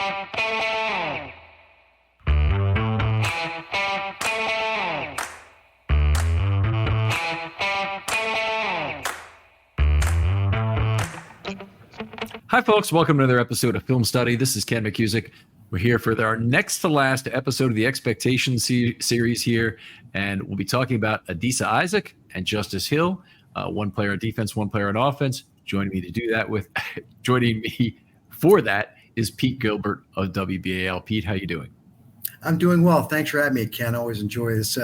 Hi, folks. Welcome to another episode of Film Study. This is Ken McCusick. We're here for our next to last episode of the Expectations series here, and we'll be talking about Adisa Isaac and Justice Hill, one player on defense, one player on offense. Joining me for that is Pete Gilbert of WBAL. Pete, how you doing? I'm doing well. Thanks for having me, Ken. I always enjoy this.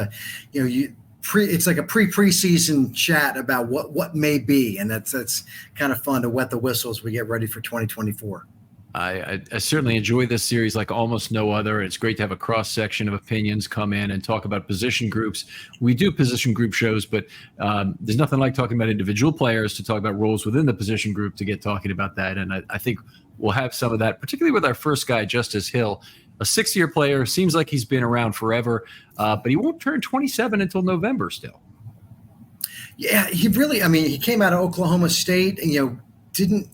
It's like a preseason chat about what may be, and that's kind of fun to wet the whistle as we get ready for 2024. I certainly enjoy this series like almost no other. It's great to have a cross section of opinions come in and talk about position groups. We do position group shows, but there's nothing like talking about individual players to talk about roles within the position group to get talking about that. And I think we'll have some of that, particularly with our first guy, Justice Hill. A 6-year player, seems like he's been around forever, but he won't turn 27 until November still. Yeah, he came out of Oklahoma State and, didn't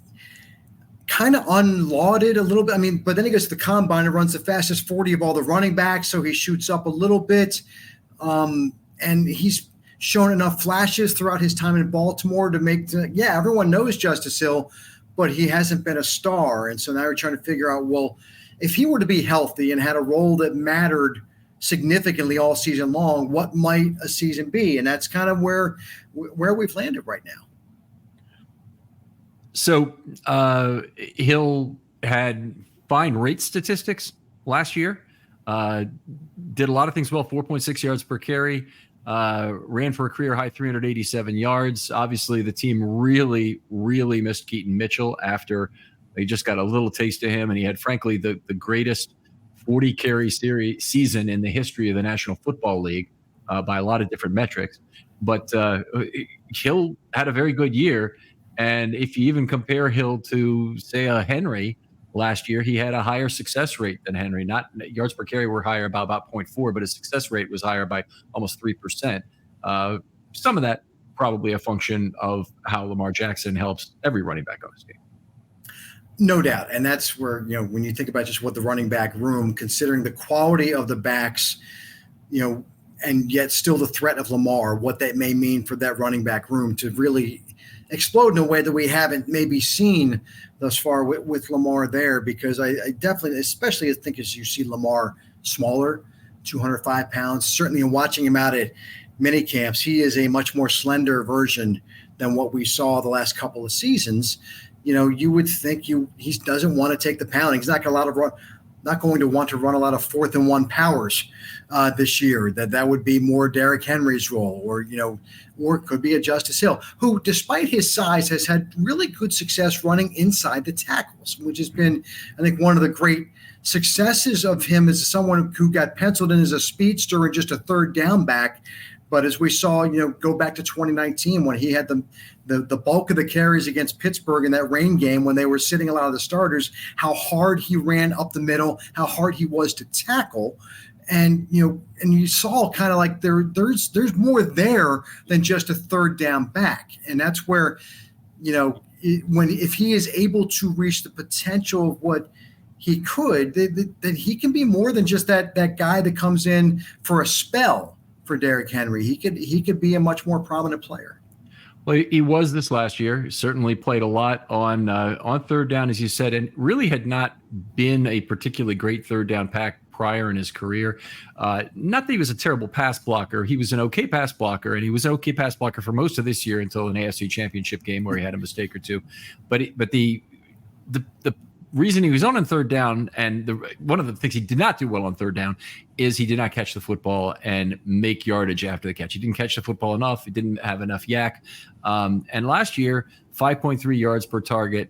kind of unlauded a little bit. But then he goes to the combine and runs the fastest 40 of all the running backs, so he shoots up a little bit. And he's shown enough flashes throughout his time in Baltimore to everyone knows Justice Hill, but he hasn't been a star. And so now we're trying to figure out, well, if he were to be healthy and had a role that mattered significantly all season long, what might a season be? And that's kind of where we've landed right now. So Hill had fine rate statistics last year, did a lot of things well, 4.6 yards per carry, ran for a career high 387 yards. Obviously, the team really, really missed Keaton Mitchell after they just got a little taste of him, and he had, frankly, the greatest 40-carry season in the history of the National Football League by a lot of different metrics. But Hill had a very good year, and if you even compare Hill to, say, a Henry last year, he had a higher success rate than Henry. Not yards per carry were higher by about 0.4, but his success rate was higher by almost 3%. Some of that probably a function of how Lamar Jackson helps every running back on his team. No doubt. And that's where, when you think about just what the running back room, considering the quality of the backs, and yet still the threat of Lamar, what that may mean for that running back room to really explode in a way that we haven't maybe seen thus far with Lamar there, because I definitely, especially I think as you see Lamar smaller, 205 pounds, certainly in watching him out at mini camps, he is a much more slender version than what we saw the last couple of seasons. You would think he doesn't want to take the pounding. He's not going to want to run a lot of 4th and 1 powers this year. That would be more Derrick Henry's role, or it could be a Justice Hill, who, despite his size, has had really good success running inside the tackles, which has been, I think, one of the great successes of him as someone who got penciled in as a speedster and just a third down back. But as we saw, go back to 2019 when he had the bulk of the carries against Pittsburgh in that rain game when they were sitting a lot of the starters, how hard he ran up the middle, how hard he was to tackle. And you saw kind of like there's more there than just a third down back. And that's where, if he is able to reach the potential of what he could, then he can be more than just that guy that comes in for a spell. For Derrick Henry, he could be a much more prominent player. Well, he was this last year. He certainly played a lot on third down, as you said, and really had not been a particularly great third down pack prior in his career. Not that he was a terrible pass blocker. He was an okay pass blocker, and he was an okay pass blocker for most of this year until an AFC Championship game where he had a mistake or two. But the reason he was on third down, and one of the things he did not do well on third down, is he did not catch the football and make yardage after the catch. He didn't catch the football enough. He didn't have enough yak. And last year, 5.3 yards per target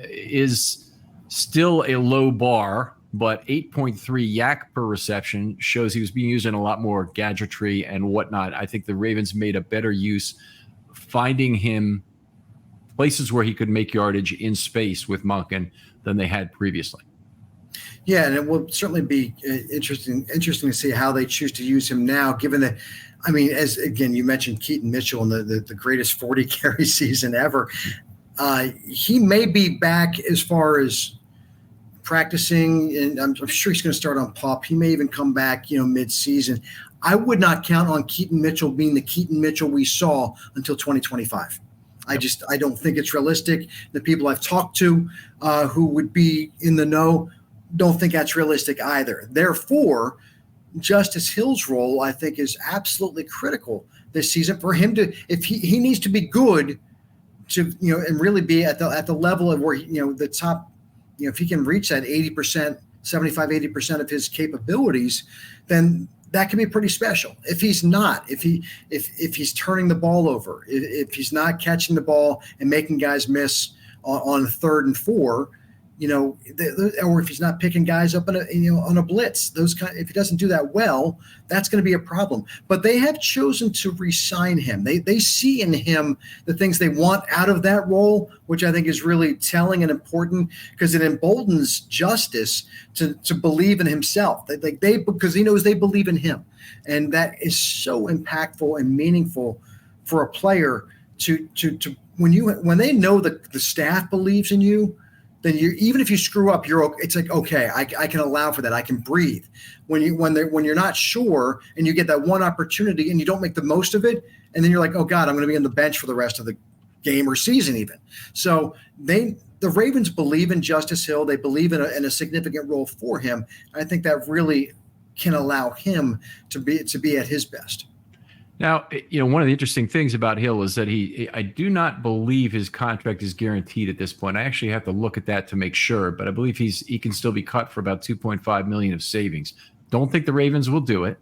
is still a low bar, but 8.3 yak per reception shows he was being used in a lot more gadgetry and whatnot. I think the Ravens made a better use finding him places where he could make yardage in space with Monken than they had previously. Yeah, and it will certainly be interesting to see how they choose to use him now, given that, as again, you mentioned Keaton Mitchell and the greatest 40 carry season ever. He may be back as far as practicing, and I'm sure he's going to start on PUP. He may even come back, mid-season. I would not count on Keaton Mitchell being the Keaton Mitchell we saw until 2025. I don't think it's realistic. The people I've talked to who would be in the know don't think that's realistic either. Therefore, Justice Hill's role, I think, is absolutely critical this season for him to, if he needs to be good to, and really be at the level of where, the top, if he can reach that 80%, 75-80% of his capabilities, then that can be pretty special. If he's not, if he's turning the ball over, if he's not catching the ball and making guys miss on 3rd and 4, or if he's not picking guys up on a blitz, if he doesn't do that well, that's going to be a problem. But they have chosen to re-sign him. They see in him the things they want out of that role, which I think is really telling and important, because it emboldens Justice to believe in himself. Because he knows they believe in him, and that is so impactful and meaningful for a player to when they know that the staff believes in you. Then even if you screw up, it's like, okay, I can allow for that. I can breathe. When you're not sure and you get that one opportunity and you don't make the most of it, and then you're like, oh God, I'm going to be on the bench for the rest of the game or season even. So the Ravens believe in Justice Hill. They believe in a significant role for him. I think that really can allow him to be at his best. Now, one of the interesting things about Hill is that I do not believe his contract is guaranteed at this point. I actually have to look at that to make sure, but I believe he can still be cut for about $2.5 million of savings. Don't think the Ravens will do it,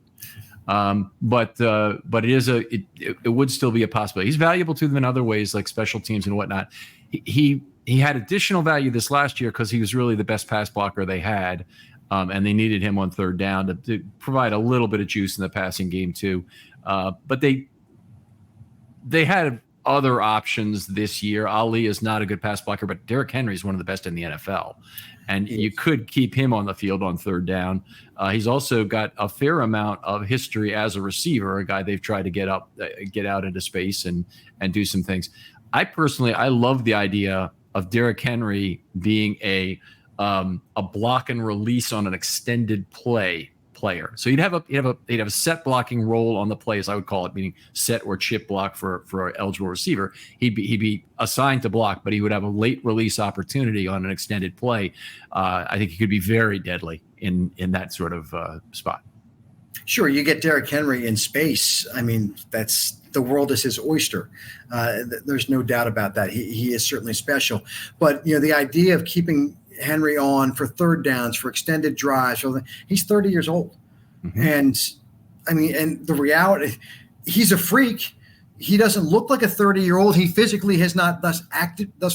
but it would still be a possibility. He's valuable to them in other ways, like special teams and whatnot. He had additional value this last year because he was really the best pass blocker they had. And they needed him on 3rd down to provide a little bit of juice in the passing game too. But they had other options this year. Ali is not a good pass blocker, but Derrick Henry is one of the best in the NFL. And you could keep him on the field on 3rd down. He's also got a fair amount of history as a receiver, a guy they've tried to get out into space and do some things. I love the idea of Derrick Henry being a block and release on an extended player. So he'd have a set blocking role on the plays, I would call it, meaning set or chip block for an eligible receiver. He'd be assigned to block, but he would have a late release opportunity on an extended play. I think he could be very deadly in that sort of spot. Sure, you get Derrick Henry in space. I mean, the world is his oyster. There's no doubt about that. He is certainly special. But the idea of keeping Henry on for 3rd downs, for extended drives. So he's 30 years old. Mm-hmm. And the reality, he's a freak. He doesn't look like a 30-year-old. He physically has not thus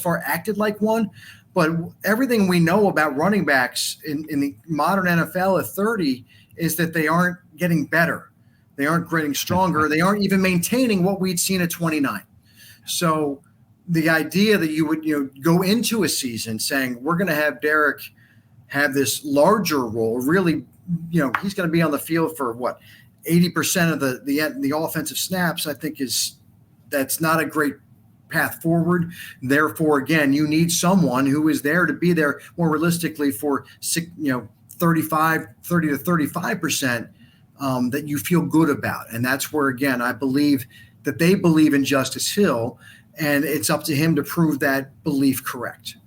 far acted like one. But everything we know about running backs in the modern NFL at 30 is that they aren't getting better. They aren't getting stronger. They aren't even maintaining what we'd seen at 29. So the idea that you would go into a season saying we're going to have Derrick have this larger role, really, he's going to be on the field for 80% of the offensive snaps, I think that's not a great path forward. Therefore, again, you need someone who is there to be there more realistically for 30 to 35% that you feel good about. And that's where, again, I believe that they believe in Justice Hill. And it's up to him to prove that belief correct.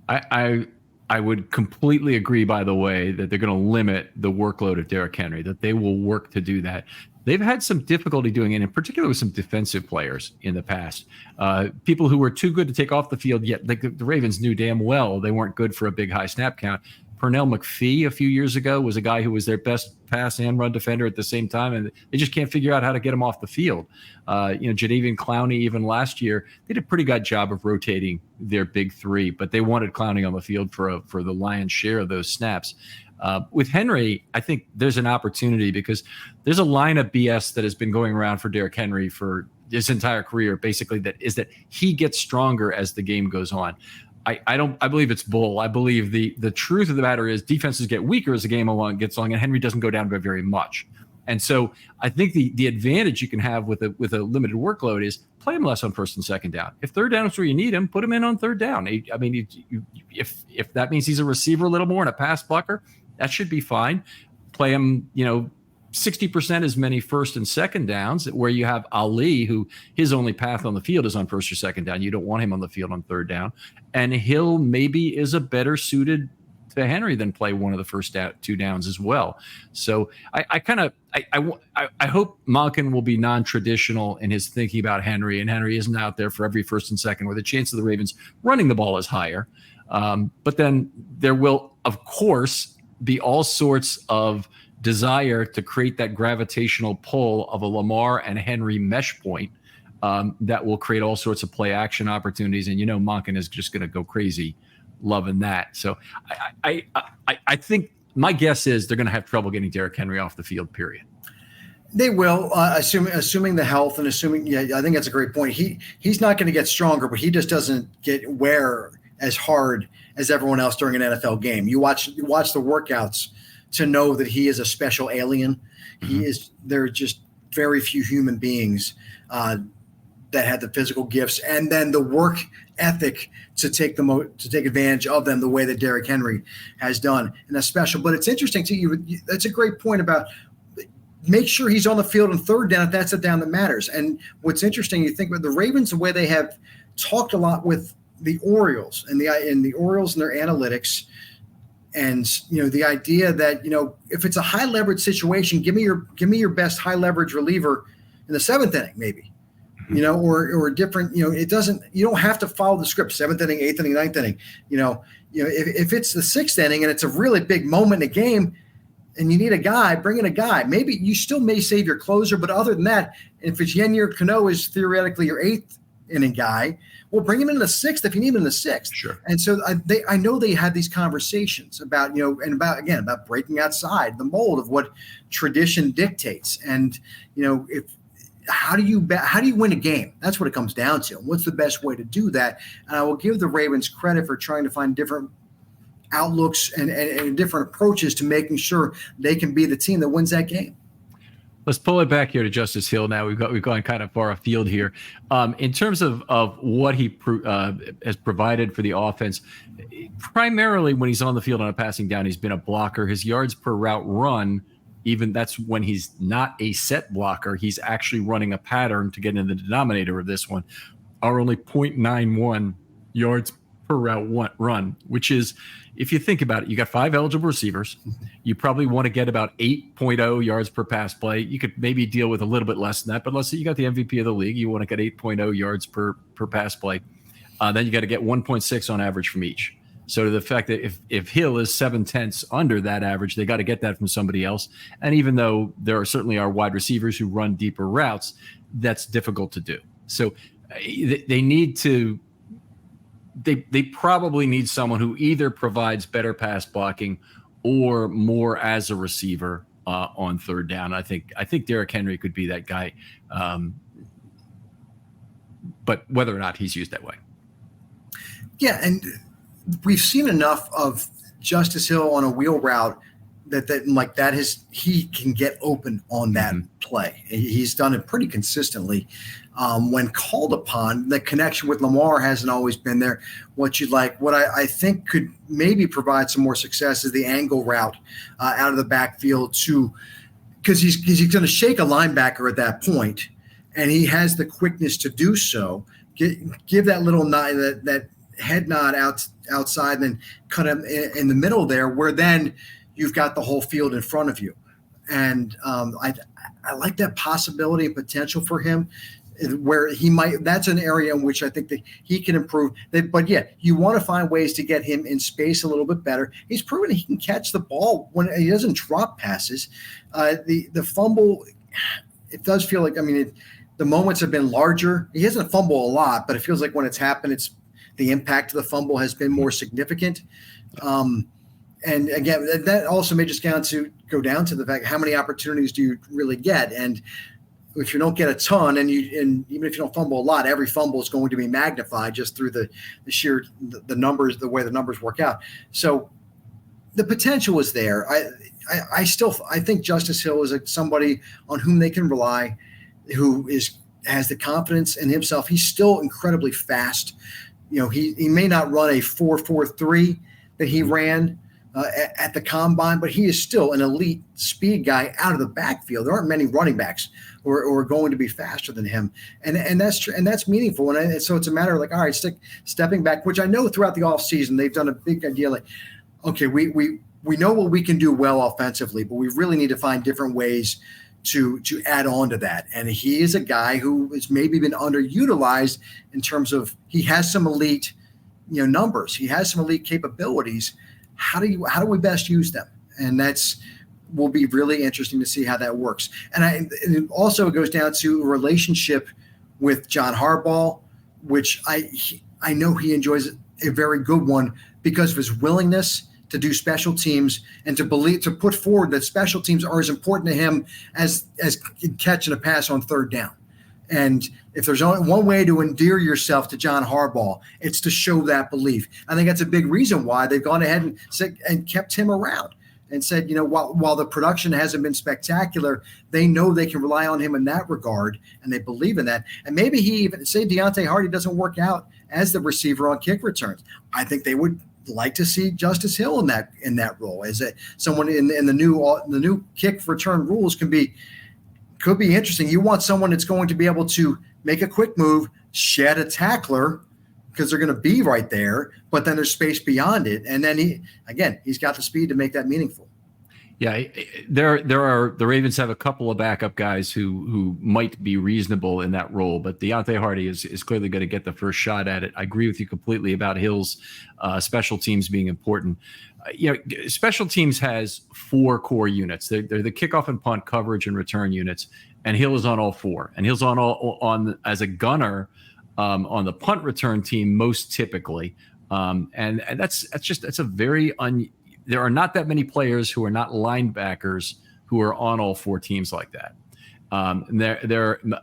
I would completely agree, by the way, that they're going to limit the workload of Derrick Henry, that they will work to do that. They've had some difficulty doing it, in particular with some defensive players in the past. People who were too good to take off the field, yet the Ravens knew damn well they weren't good for a big high snap count. Pernell McPhee a few years ago was a guy who was their best pass and run defender at the same time, and they just can't figure out how to get him off the field. Jadeveon Clowney, even last year, they did a pretty good job of rotating their big three, but they wanted Clowney on the field for the lion's share of those snaps. With Henry, I think there's an opportunity because there's a line of BS that has been going around for Derrick Henry for his entire career, basically, that he gets stronger as the game goes on. I believe it's bull. I believe the truth of the matter is defenses get weaker as the game gets along, and Henry doesn't go down by very much. And so I think the advantage you can have with a limited workload is play him less on first and second down. If third down is where you need him, put him in on third down. I mean, if that means he's a receiver a little more and a pass blocker, that should be fine. Play him, 60% as many first and second downs, where you have Ali, who his only path on the field is on first or second down. You don't want him on the field on third down. And Hill maybe is a better suited to Henry than play one of the first two downs as well. So I hope Malkin will be non-traditional in his thinking about Henry, and Henry isn't out there for every first and second, where the chance of the Ravens running the ball is higher. But then there will, of course, be all sorts of desire to create that gravitational pull of a Lamar and Henry mesh point that will create all sorts of play action opportunities. And Malkin is just going to go crazy loving that. So I think my guess is they're going to have trouble getting Derrick Henry off the field, period. They will, assuming the health and assuming, I think that's a great point. He's not going to get stronger, but he just doesn't wear as hard as everyone else during an NFL game. You watch the workouts to know that he is a special alien. Mm-hmm. There are just very few human beings that had the physical gifts and then the work ethic to take advantage of them the way that Derrick Henry has done. And that's special. But it's interesting to you. That's a great point about make sure he's on the field on third down if that's the down that matters. And what's interesting, you think about the Ravens, the way they have talked a lot with the Orioles and the Orioles and their analytics. And the idea that if it's a high leverage situation, give me your best high leverage reliever in the seventh inning, maybe, or different. It doesn't. You don't have to follow the script. Seventh inning, eighth inning, ninth inning. If it's the sixth inning and it's a really big moment in a game, and you need a guy, bring in a guy. Maybe you still may save your closer, but other than that, if it's Yennier Cano is theoretically your eighth inning guy, well, bring him in the sixth if you need him in the sixth. Sure. And so I know they had these conversations about, about breaking outside the mold of what tradition dictates. And, how do you win a game? That's what it comes down to. What's the best way to do that? And I will give the Ravens credit for trying to find different outlooks and different approaches to making sure they can be the team that wins that game. Let's pull it back here to Justice Hill now. We've gone kind of far afield here. In terms of what he has provided for the offense, primarily when he's on the field on a passing down, he's been a blocker. His yards per route run, even that's when he's not a set blocker, he's actually running a pattern to get in the denominator of this one, are only 0.91 yards per route run, which is, if you think about it, you got 5 eligible receivers. You probably want to get about 8.0 yards per pass play. You could maybe deal with a little bit less than that, but let's say you got the MVP of the league. You want to get 8.0 yards per pass play. Then you got to get 1.6 on average from each. So the fact that if Hill is 7/10 under that average, they got to get that from somebody else. And even though there are certainly wide receivers who run deeper routes, that's difficult to do. So they need to. They probably need someone who either provides better pass blocking or more as a receiver on third down. I think Derrick Henry could be that guy, but whether or not he's used that way. Yeah, and we've seen enough of Justice Hill on a wheel route that he can get open on that play. He's done it pretty consistently. When called upon, the connection with Lamar hasn't always been there. What I think could maybe provide some more success is the angle route out of the backfield because he's going to shake a linebacker at that point, and he has the quickness to do so. Give that little nod, that head nod outside, and then cut him in the middle there, where then you've got the whole field in front of you. And I like that possibility and potential for him, where he might. That's an area in which I think that he can improve. But yeah, you want to find ways to get him in space a little bit better. He's proven he can catch the ball when he doesn't drop passes. The fumble, it does feel like, the moments have been larger. He hasn't fumbled a lot, but it feels like when it's happened, the impact of the fumble has been more significant. And again, that also may just go down to the fact, how many opportunities do you really get? And if you don't get a ton, and even if you don't fumble a lot, every fumble is going to be magnified just through the numbers, the way the numbers work out. So the potential is there. I think Justice Hill is somebody on whom they can rely, who has the confidence in himself. He's still incredibly fast. He may not run a 4.43 that he ran at the combine, but he is still an elite speed guy out of the backfield. There aren't many running backs who are going to be faster than him, and that's true, and that's meaningful. And so it's a matter of like, all right, stepping back, which I know throughout the offseason they've done a big idea like, okay, we know what we can do well offensively, but we really need to find different ways to add on to that. And he is a guy who has maybe been underutilized in terms of he has some elite, numbers. He has some elite capabilities. How do we best use them? And will be really interesting to see how that works. And it also goes down to a relationship with John Harbaugh, which I know he enjoys a very good one because of his willingness to do special teams and to put forward that special teams are as important to him as catching a pass on third down. And if there's only one way to endear yourself to John Harbaugh, it's to show that belief. I think that's a big reason why they've gone ahead and kept him around and said, while the production hasn't been spectacular, they know they can rely on him in that regard, and they believe in that. And maybe he even say Deontay Hardy doesn't work out as the receiver on kick returns. I think they would like to see Justice Hill in that role as someone in the new kick return rules could be interesting. You want someone that's going to be able to make a quick move, shed a tackler because they're going to be right there, but then there's space beyond it. And then he's got the speed to make that meaningful. Yeah, the Ravens have a couple of backup guys who might be reasonable in that role, but Deontay Hardy is clearly going to get the first shot at it. I agree with you completely about Hill's special teams being important. Special teams has 4 core units. They're the kickoff and punt, coverage, and return units, and Hill is on all 4. And Hill's on as a gunner on the punt return team most typically, and that's a very there are not that many players who are not linebackers who are on all 4 teams like that.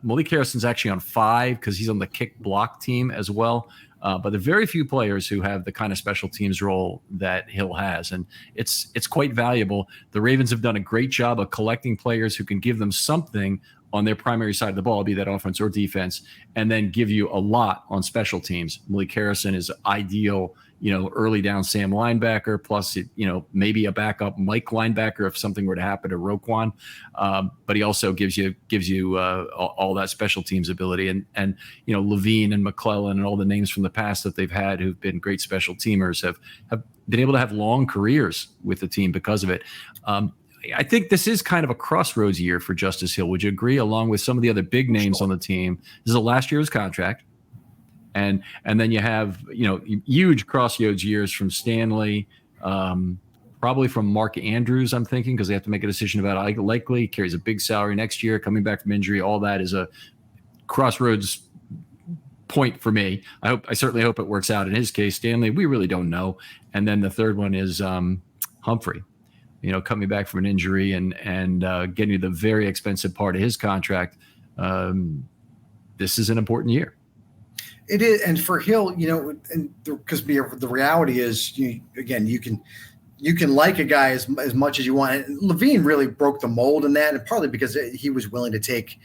Malik Harrison's actually on 5 because he's on the kick block team as well. But there are very few players who have the kind of special teams role that Hill has, and it's quite valuable. The Ravens have done a great job of collecting players who can give them something on their primary side of the ball, be that offense or defense, and then give you a lot on special teams. Malik Harrison is ideal, early down Sam linebacker, plus, maybe a backup Mike linebacker if something were to happen to Roquan. But he also gives you all that special teams ability. And Levine and McClellan and all the names from the past that they've had who've been great special teamers have been able to have long careers with the team because of it. I think this is kind of a crossroads year for Justice Hill. Would you agree? Along with some of the other big names on the team, this is the last year of his contract, and then you have huge crossroads years from Stanley, probably from Mark Andrews. I'm thinking because they have to make a decision about likely carries a big salary next year, coming back from injury. All that is a crossroads point for me. I certainly hope it works out in his case. Stanley, we really don't know. And then the third one is Humphrey. Coming back from an injury and getting to the very expensive part of his contract. This is an important year. It is, and for Hill, because the reality is, you can like a guy as much as you want. And Levine really broke the mold in that, and partly because he was willing to take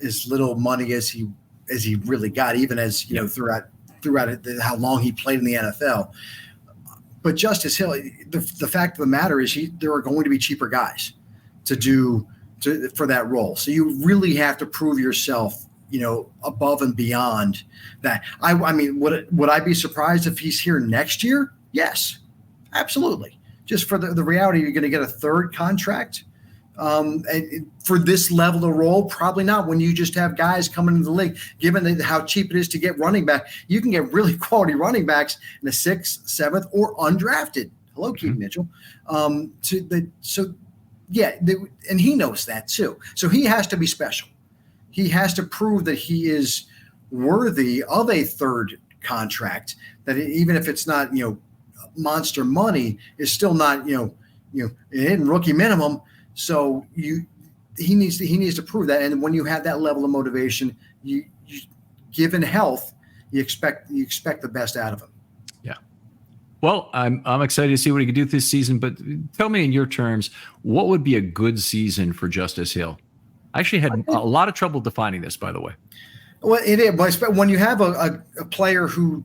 as little money as he really got, even as throughout how long he played in the NFL. But Justice Hill, the fact of the matter is there are going to be cheaper guys for that role. So you really have to prove yourself, above and beyond that. I mean, would I be surprised if he's here next year? Yes, absolutely. Just for the reality, you're going to get a third contract and for this level of role, probably not. When you just have guys coming into the league, given how cheap it is to get running back, you can get really quality running backs in the 6th, 7th, or undrafted. Hello, Keith Mitchell. And he knows that too. So he has to be special. He has to prove that he is worthy of a third contract. That even if it's not monster money, is still not it isn't rookie minimum. So he needs to prove that, and when you have that level of motivation, you given health, you expect the best out of him. Yeah, Well, I'm excited to see what he can do this season. But tell me in your terms, what would be a good season for Justice Hill? I actually had a lot of trouble defining this, by the way. Well, it is, but when you have a player who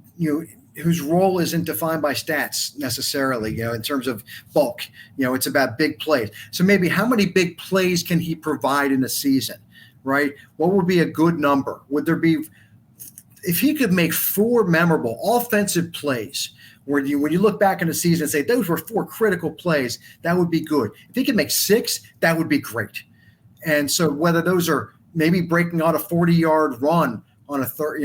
whose role isn't defined by stats necessarily, in terms of bulk, it's about big plays. So maybe how many big plays can he provide in a season, right? What would be a good number? Would there be, if he could make 4 memorable offensive plays, when you look back in the season and say those were 4 critical plays, that would be good. If he could make 6, that would be great. And so whether those are maybe breaking out a 40-yard run on a third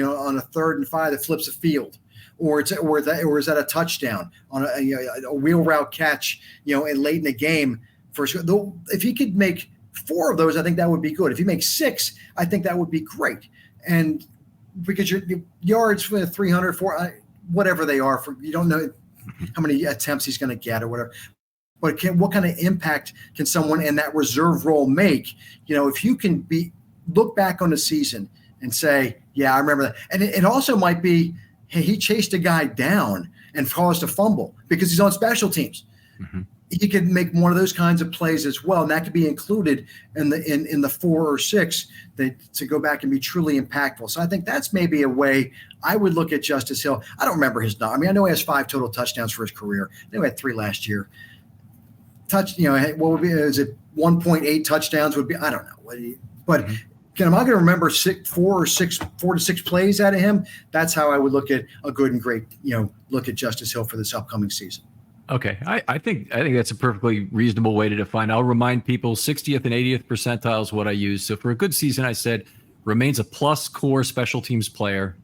and 5 that flips a field, or is that a touchdown on a wheel route catch, and late in the game. If he could make 4 of those, I think that would be good. If he makes 6, I think that would be great. And because your yards for 300, 400, whatever they are, you don't know how many attempts he's going to get or whatever. But what kind of impact can someone in that reserve role make? If you can look back on the season and say, yeah, I remember that. And it also might be, hey, he chased a guy down and caused a fumble because he's on special teams. Mm-hmm. He could make one of those kinds of plays as well, and that could be included in the 4 or 6 to go back and be truly impactful. So I think that's maybe a way I would look at Justice Hill. I don't remember his number. I mean, I know he has 5 total touchdowns for his career. I think he had 3 last year. What would be? Is it 1.8 touchdowns? Would be? I don't know. But am I going to remember 4 to 6 plays out of him? That's how I would look at a good and great. Look at Justice Hill for this upcoming season. Okay, I think that's a perfectly reasonable way to define. I'll remind people 60th and 80th percentile is what I use. So for a good season, I said remains a plus core special teams player.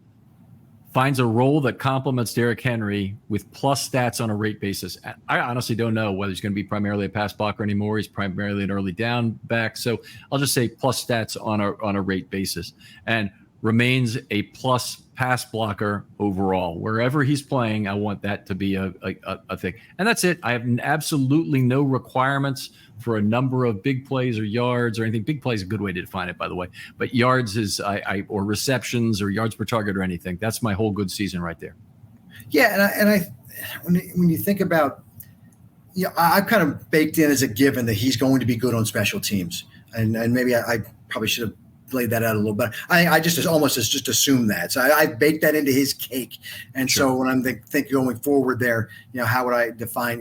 Finds a role that complements Derrick Henry with plus stats on a rate basis. I honestly don't know whether he's going to be primarily a pass blocker anymore. He's primarily an early down back. So I'll just say plus stats on a rate basis, and remains a plus pass blocker overall. Wherever he's playing, I want that to be a thing. And that's it. I have absolutely no requirements for a number of big plays or yards or anything. Big play is a good way to define it, by the way. But yards is or receptions or yards per target or anything. That's my whole good season right there. Yeah, and I when you think about, I've kind of baked in as a given that he's going to be good on special teams, and maybe I probably should have laid that out a little bit. I just assume that. So I baked that into his cake. And sure. So when I'm thinking going forward there, how would I define,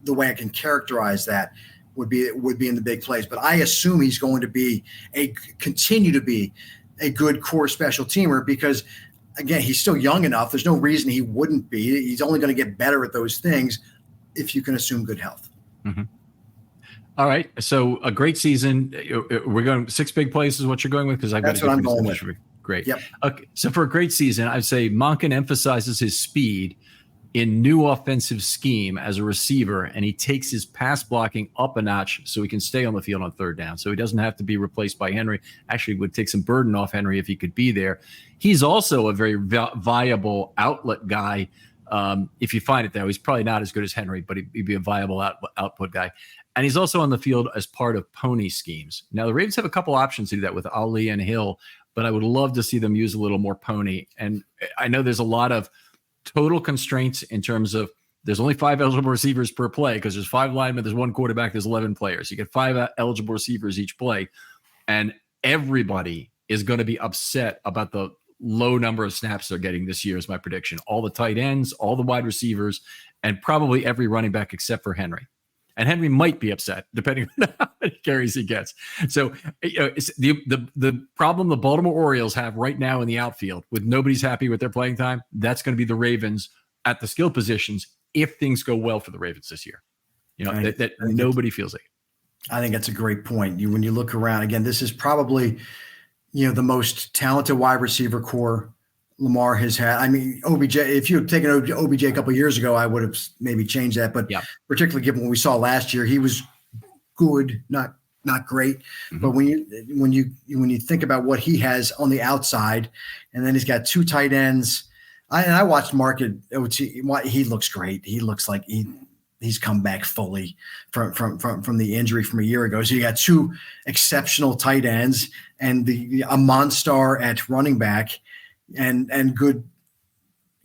the way I can characterize that would be in the big plays. But I assume he's going to continue to be a good core special teamer because, again, he's still young enough. There's no reason he wouldn't be. He's only going to get better at those things if you can assume good health. Mm-hmm. All right. So a great season. We're going 6 big plays is what you're going with because I've got That's what I'm going with. Great. Yep. Okay. So for a great season, I'd say Monken emphasizes his speed in new offensive scheme as a receiver, and he takes his pass blocking up a notch so he can stay on the field on 3rd down. So he doesn't have to be replaced by Henry. Actually, would take some burden off Henry if he could be there. He's also a very viable outlet guy. If you find it, though, he's probably not as good as Henry, but he'd be a viable output guy. And he's also on the field as part of pony schemes. Now, the Ravens have a couple options to do that with Ali and Hill, but I would love to see them use a little more pony. And I know there's a lot of total constraints in terms of there's only 5 eligible receivers per play because there's 5 linemen, there's 1 quarterback, there's 11 players. You get 5 eligible receivers each play. And everybody is going to be upset about the low number of snaps they're getting this year is my prediction. All the tight ends, all the wide receivers, and probably every running back except for Henry. And Henry might be upset depending on how many carries he gets. So it's the problem the Baltimore Orioles have right now in the outfield with nobody's happy with their playing time. That's going to be the Ravens at the skill positions if things go well for the Ravens this year. That nobody feels like it. I think that's a great point. When you look around, again, this is probably the most talented wide receiver core Lamar has had. I mean, OBJ, if you had taken OBJ a couple of years ago, I would have maybe changed that. But particularly given what we saw last year, he was good, not great. Mm-hmm. But when you think about what he has on the outside, and then he's got 2 tight ends. I watched Market. He looks great. He looks like he's come back fully from the injury from a year ago. So you got 2 exceptional tight ends and a monster at running back. And good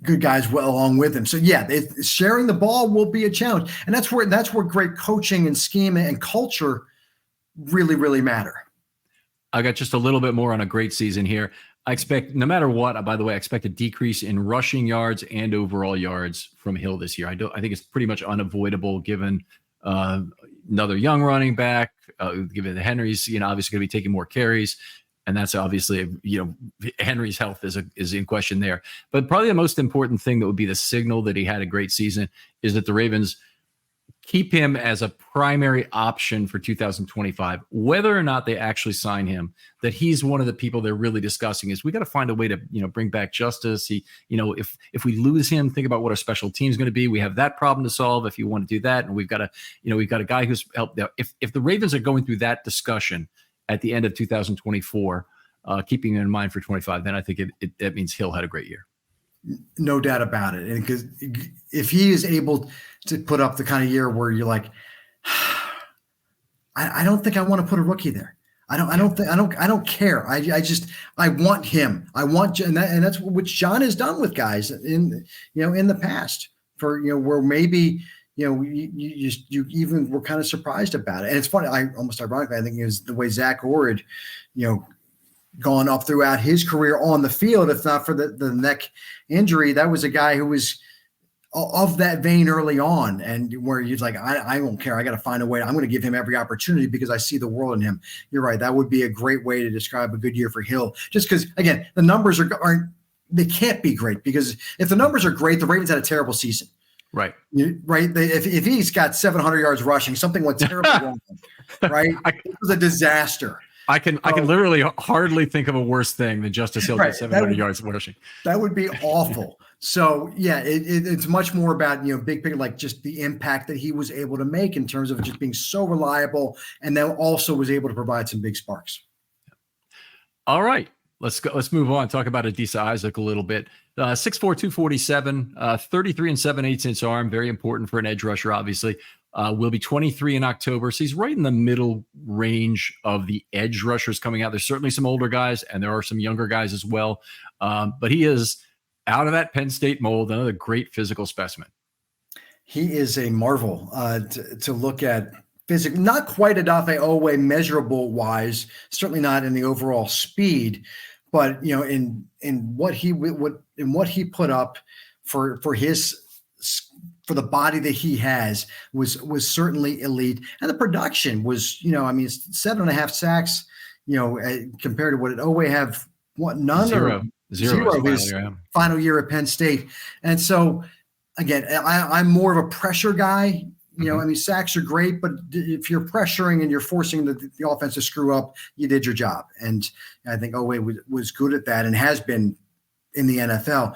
good guys along with him. So yeah, sharing the ball will be a challenge, and that's where great coaching and scheme and culture really, really matter. I got just a little bit more on a great season here. I expect, no matter what, by the way, I expect a decrease in rushing yards and overall yards from Hill this year. I think it's pretty much unavoidable given another young running back, given the Henry's, obviously going to be taking more carries. And that's obviously, Henry's health is in question there. But probably the most important thing that would be the signal that he had a great season is that the Ravens keep him as a primary option for 2025, whether or not they actually sign him, that he's one of the people they're really discussing is we got to find a way to, bring back Justice. If we lose him, think about what our special team is going to be. We have that problem to solve if you want to do that. And we've got a guy who's helped out. If the Ravens are going through that discussion at the end of 2024, keeping it in mind for 25, then I think that means Hill had a great year. No doubt about it. And because if he is able to put up the kind of year where you're like, I don't think I want to put a rookie there. I don't care. I want him. And that's what John has done with guys in the past for, where maybe, you even were kind of surprised about it. And it's funny. Almost ironically, I think it was the way Zach Orr, gone up throughout his career on the field. If not for the neck injury, that was a guy who was of that vein early on, and where he's like, I don't care. I got to find a way. I'm going to give him every opportunity because I see the world in him. You're right. That would be a great way to describe a good year for Hill. Just because, again, the numbers they can't be great, because if the numbers are great, the Ravens had a terrible season. Right. Right. If he's got 700 yards rushing, something went terribly wrong. Right. It was a disaster. I can literally hardly think of a worse thing than Justice Hill 700 yards rushing. That would be awful. So yeah, it's much more about, big picture, like just the impact that he was able to make in terms of just being so reliable, and then also was able to provide some big sparks. All right, let's go. Let's move on. Talk about Adisa Isaac a little bit. 6'4", 247, 33 7/8 arm. Very important for an edge rusher, obviously. Will be 23 in October. So he's right in the middle range of the edge rushers coming out. There's certainly some older guys, and there are some younger guys as well. But he is out of that Penn State mold, another great physical specimen. He is a marvel to look at physically. Not quite Odafe Oweh measurable wise, certainly not in the overall speed, but in what he put up for the body that he has was certainly elite. And the production was, 7.5 sacks, compared to what did Oweh have? What, none? Zero his final year at Penn State. And so again, I'm more of a pressure guy. Sacks are great, but if you're pressuring and you're forcing the offense to screw up, you did your job. And I think Oweh was good at that and has been in the NFL.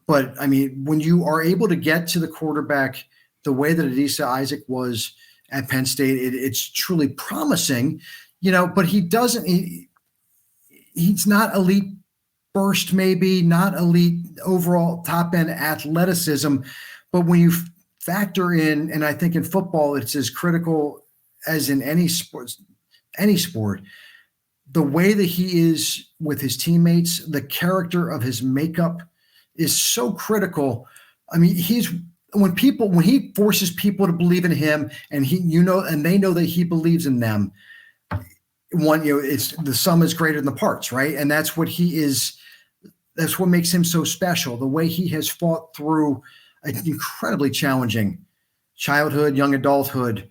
But when you are able to get to the quarterback the way that Adisa Isaac was at Penn State, it's truly promising, but he's not elite burst, maybe not elite overall top end athleticism. But when you factor in, and I think in football, it's as critical as in any sport, the way that he is with his teammates, the character of his makeup is so critical. When he forces people to believe in him, and and they know that he believes in them, it's the sum is greater than the parts, right? And that's what he is. That's what makes him so special. The way he has fought through an incredibly challenging childhood, young adulthood,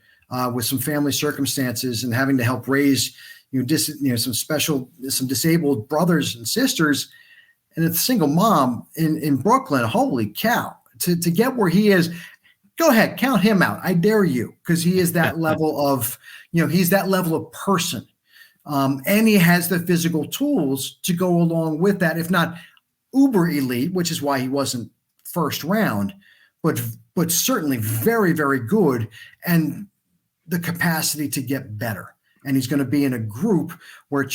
with some family circumstances, and having to help raise, some disabled brothers and sisters, and a single mom in Brooklyn. Holy cow! To get where he is, go ahead, count him out. I dare you, because he is that level of, he's that level of person, and he has the physical tools to go along with that, if not uber elite, which is why he wasn't first round, but certainly very, very good, and the capacity to get better. And he's going to be in a group where,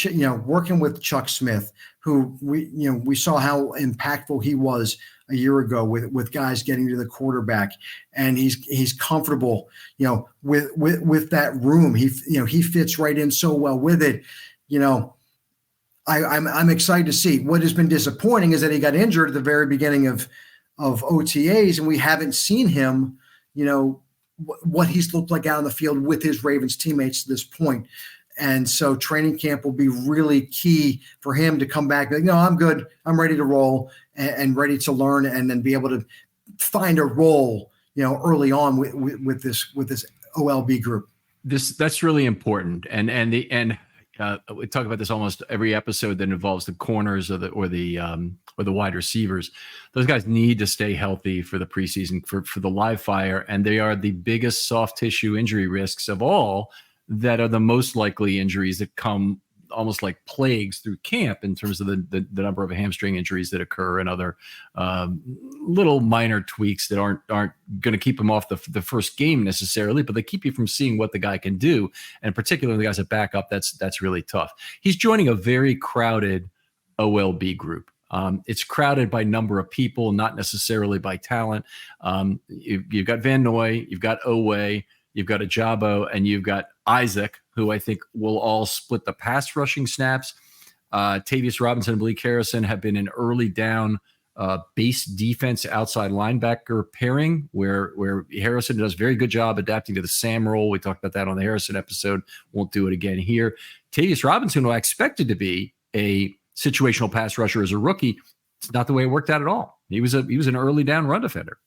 working with Chuck Smith, who we saw how impactful he was a year ago with guys getting to the quarterback, and he's comfortable, with that room. He fits right in so well with it. I'm excited to see. What has been disappointing is that he got injured at the very beginning of of OTAs, and we haven't seen him, what he's looked like out on the field with his Ravens teammates to this point. And so training camp will be really key for him to come back. Like, no, I'm good. I'm ready to roll and ready to learn, and then be able to find a role, early on with this OLB group. That's really important. And we talk about this almost every episode that involves the corners or the wide receivers. Those guys need to stay healthy for the preseason for the live fire, and they are the biggest soft tissue injury risks of all, that are the most likely injuries that come almost like plagues through camp in terms of the number of hamstring injuries that occur, and other little minor tweaks that aren't going to keep him off the first game necessarily, but they keep you from seeing what the guy can do. And particularly the guys that back up, that's really tough. He's joining a very crowded OLB group. It's crowded by number of people, not necessarily by talent. You've got Van Noy, you've got Owe, you've got Ajabo, and you've got Isaac, who I think will all split the pass rushing snaps. Tavius Robinson and Malik Harrison have been an early down base defense outside linebacker pairing, where Harrison does a very good job adapting to the Sam role. We talked about that on the Harrison episode. Won't do it again here. Tavius Robinson, who I expected to be a situational pass rusher as a rookie, it's not the way it worked out at all. He was an early down run defender.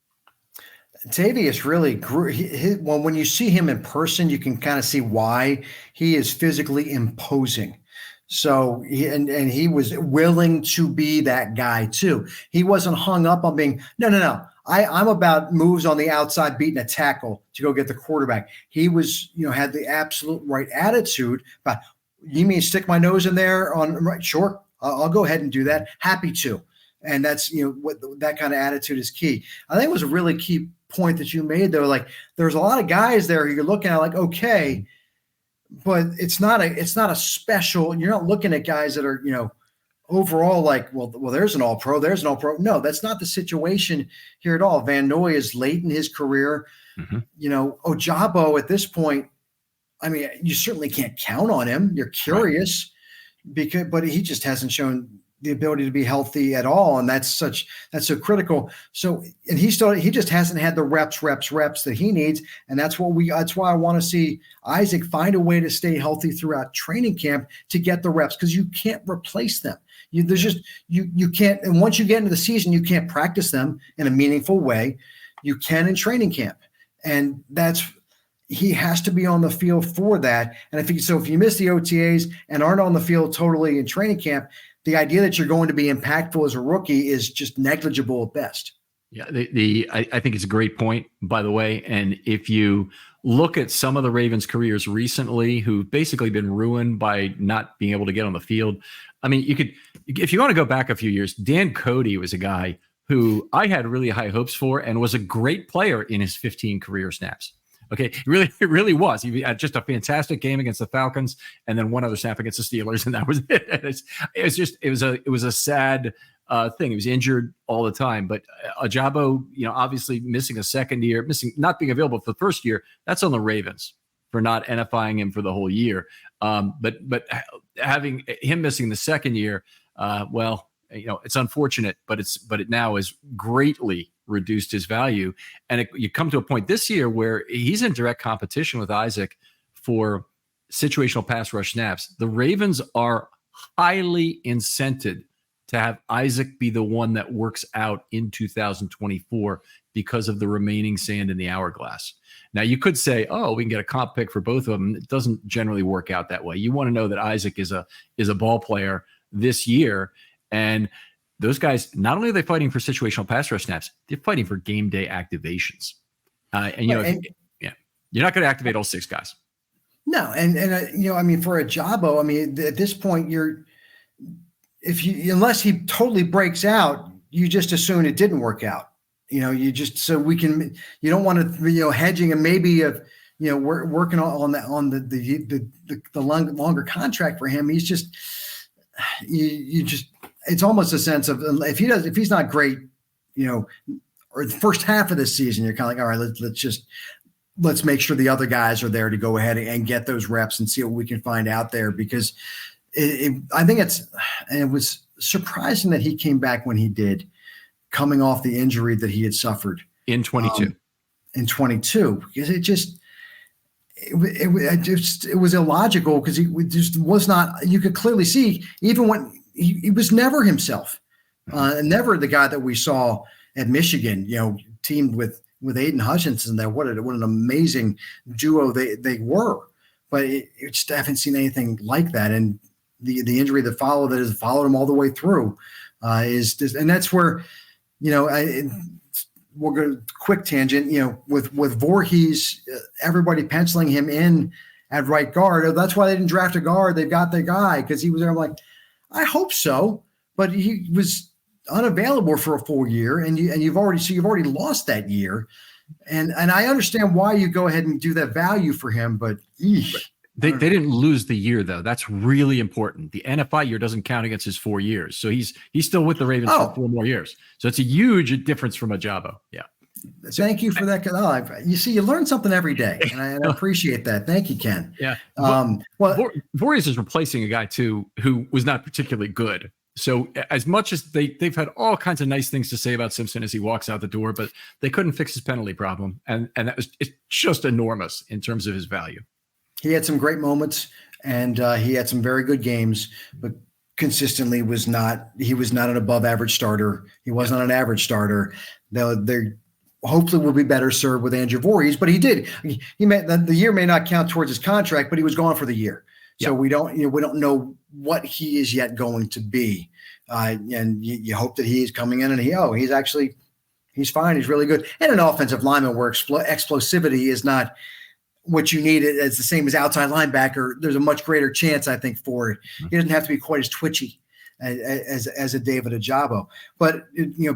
Tavius really grew. When you see him in person, you can kind of see why. He is physically imposing. So he was willing to be that guy too. He wasn't hung up on being, no. I'm about moves on the outside, beating a tackle to go get the quarterback. He was, had the absolute right attitude. But you mean stick my nose in there right? Sure, I'll go ahead and do that. Happy to. And that's, what that kind of attitude is key. I think it was a really key point that you made there. Like, there's a lot of guys there you're looking at like, okay, but it's not a special, you're not looking at guys that are, overall like, well, there's an all pro. No, that's not the situation here at all. Van Noy is late in his career. Mm-hmm. Ajabo at this point, I mean, you certainly can't count on him. You're curious, right, but he just hasn't shown the ability to be healthy at all. And that's so critical. So, and he just hasn't had the reps that he needs. And that's why I want to see Isaac find a way to stay healthy throughout training camp to get the reps, because you can't replace them. You can't. And once you get into the season, you can't practice them in a meaningful way. You can in training camp. And he has to be on the field for that. And if you miss the OTAs and aren't on the field totally in training camp, the idea that you're going to be impactful as a rookie is just negligible at best. Yeah, I think it's a great point, by the way. And if you look at some of the Ravens' careers recently, who've basically been ruined by not being able to get on the field. I mean, if you want to go back a few years, Dan Cody was a guy who I had really high hopes for and was a great player in his 15 career snaps. Okay, it really was. He had just a fantastic game against the Falcons, and then one other snap against the Steelers, and that was it. It was a sad thing. He was injured all the time. But Ajabo, obviously missing a second year, not being available for the first year. That's on the Ravens for not NFIing him for the whole year. But having him missing the second year, it's unfortunate, but it now has greatly reduced his value. And you come to a point this year where he's in direct competition with Isaac for situational pass rush snaps. The Ravens are highly incented to have Isaac be the one that works out in 2024 because of the remaining sand in the hourglass. Now, you could say, we can get a comp pick for both of them. It doesn't generally work out that way. You want to know that Isaac is a ball player this year. And those guys, not only are they fighting for situational pass rush snaps, they're fighting for game day activations. You're not going to activate all six guys. No, and I mean, for Ajabo, I mean, at this point, unless he totally breaks out, you just assume it didn't work out. You don't want to, hedging and maybe we're working on the longer contract for him. He's just, it's almost a sense of if he's not great, or the first half of the season, you're kind of like, all right, let's make sure the other guys are there to go ahead and get those reps and see what we can find out there, because I think it was surprising that he came back when he did, coming off the injury that he had suffered in 22. In 22, because it was illogical, because he just was not. You could clearly see, even when he was never himself, never the guy that we saw at Michigan. Teamed with Aiden Hutchinson. There, what an amazing duo they were. But it just haven't seen anything like that. And the injury that followed that has followed him all the way through is just, and that's where, we're going to quick tangent, with Voorhees, everybody penciling him in at right guard. That's why they didn't draft a guard. They've got the guy because he was there. I'm like, I hope so, but he was unavailable for a full year, and you've already lost that year. And I understand why you go ahead and do that value for him, but they didn't lose the year, though. That's really important. The NFI year doesn't count against his 4 years, so he's still with the Ravens for 4 more years. So it's a huge difference from Ajabo. Yeah. Thank you for that. You see, you learn something every day, and I appreciate that. Thank you, Ken. Yeah. Voorhees is replacing a guy too who was not particularly good. So as much as they've had all kinds of nice things to say about Simpson as he walks out the door, but they couldn't fix his penalty problem, and it's just enormous in terms of his value. He had some great moments, and he had some very good games, but consistently he was not an above average starter. He was not an average starter. They hopefully will be better served with Andrew Voorhees, but he the year may not count towards his contract, but he was gone for the year. So we don't know what he is yet going to be. And you hope that he is coming in and he's fine. He's really good. And an offensive lineman where explosivity is not what you need. It's the same as outside linebacker. There's a much greater chance, I think, for it. He doesn't have to be quite as twitchy as a David Ajabo. But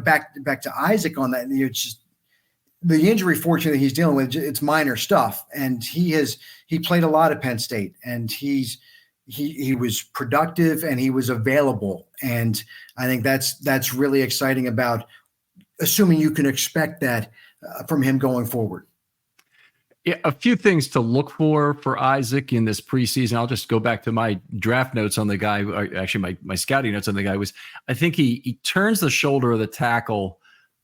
back to Isaac on that. It's just the injury, fortunately, he's dealing with. It's minor stuff, and he played a lot at Penn State, and he was productive and he was available, and I think that's really exciting about assuming you can expect that from him going forward. Yeah, a few things to look for Isaac in this preseason. I'll just go back to my draft notes on the guy. Actually, my scouting notes on the guy was, I think he turns the shoulder of the tackle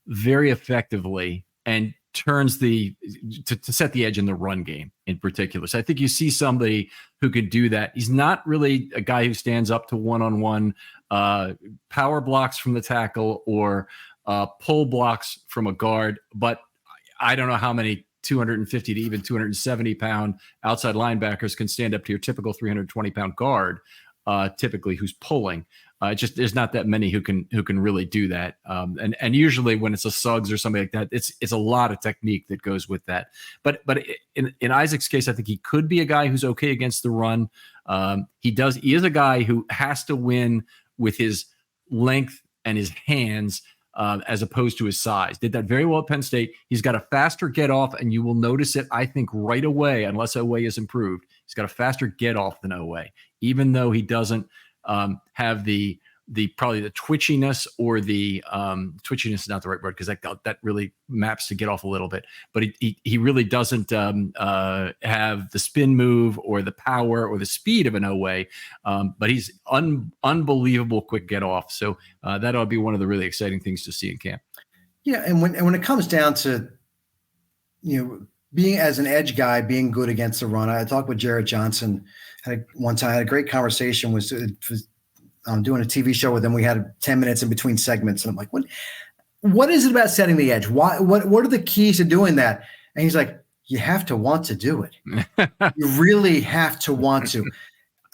very effectively and turns to set the edge in the run game in particular. So I think you see somebody who could do that. He's not really a guy who stands up to one-on-one power blocks from the tackle or pull blocks from a guard, but I don't know how many 250 to even 270 pound outside linebackers can stand up to your typical 320 pound guard, typically who's pulling. Just there's not that many who can really do that. And usually when it's a Suggs or something like that, it's a lot of technique that goes with that. But in Isaac's case, I think he could be a guy who's okay against the run. He is a guy who has to win with his length and his hands, as opposed to his size. Did that very well at Penn State. He's got a faster get off, and you will notice it, I think, right away, unless Oweh is improved. He's got a faster get off than Oweh, even though he doesn't have the probably the twitchiness or the twitchiness is not the right word because that really maps to get off a little bit, but he really doesn't have the spin move or the power or the speed of an Oweh, but he's unbelievable quick get off. So that ought to be one of the really exciting things to see in camp. Yeah, and when it comes down to being as an edge guy, being good against the run, I talked with Jarrett Johnson one time. I had a great conversation with doing a TV show with him. We had 10 minutes in between segments, and I'm like, what is it about setting the edge? What are the keys to doing that? And he's like, you have to want to do it. You really have to want to.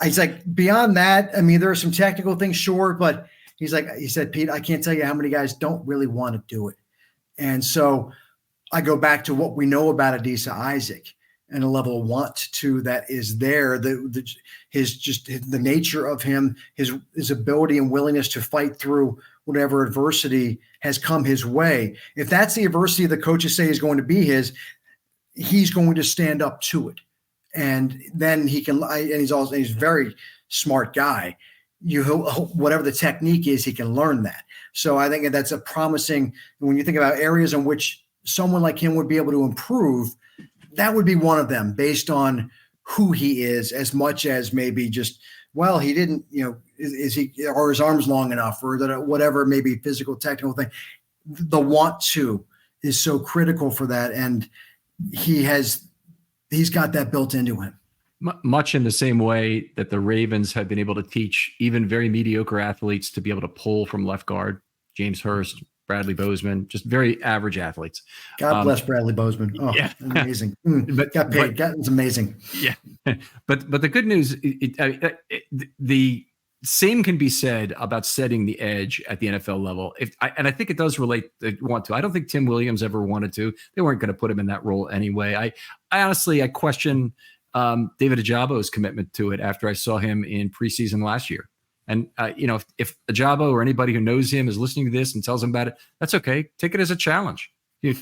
He's like, beyond that, I mean, there are some technical things, sure, but he said, Pete, I can't tell you how many guys don't really want to do it. And so I go back to what we know about Adisa Isaac and a level of want to that is there. The nature of him, his ability and willingness to fight through whatever adversity has come his way. If that's the adversity the coaches say is going to be he's going to stand up to it. And then he can, and he's a very smart guy. Whatever the technique is, he can learn that. So I think that's a promising, when you think about areas in which someone like him would be able to improve, that would be one of them based on who he is, as much as maybe just, well, he didn't, is he, or his arms long enough, or that whatever, maybe physical, technical thing. the want to is so critical for that, and he's got that built into him. Much in the same way that the Ravens have been able to teach even very mediocre athletes to be able to pull from left guard, James Hurst, Bradley Bozeman, just very average athletes. God bless Bradley Bozeman. Oh, yeah. Amazing. Got paid. That was amazing. Yeah. But the good news, the same can be said about setting the edge at the NFL level. And I think it does relate. Want to. I don't think Tim Williams ever wanted to. They weren't going to put him in that role anyway. I honestly question David Ajabo's commitment to it after I saw him in preseason last year. And, if Ajabo or anybody who knows him is listening to this and tells him about it, that's okay. Take it as a challenge.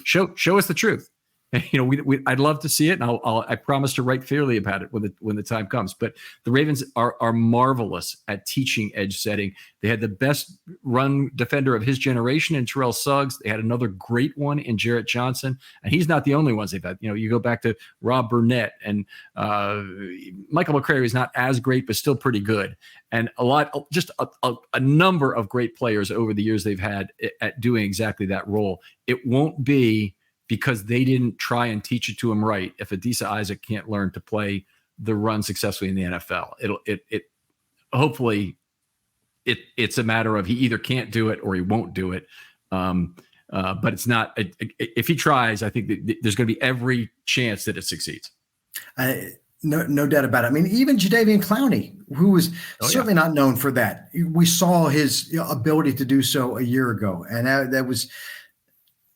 Show us the truth. I'd love to see it, and I promise to write fairly about it when the time comes. But the Ravens are marvelous at teaching edge setting. They had the best run defender of his generation in Terrell Suggs. They had another great one in Jarrett Johnson, and he's not the only ones they've had. You go back to Rob Burnett, and Michael McCrary is not as great, but still pretty good. And a number of great players over the years they've had at doing exactly that role. It won't be because they didn't try and teach it to him right if Adisa Isaac can't learn to play the run successfully in the NFL. Hopefully it's a matter of he either can't do it or he won't do it. But it's not. If he tries, I think there's going to be every chance that it succeeds. No doubt about it. I mean, even Jadeveon Clowney, who was certainly not known for that. We saw his ability to do so a year ago, and that was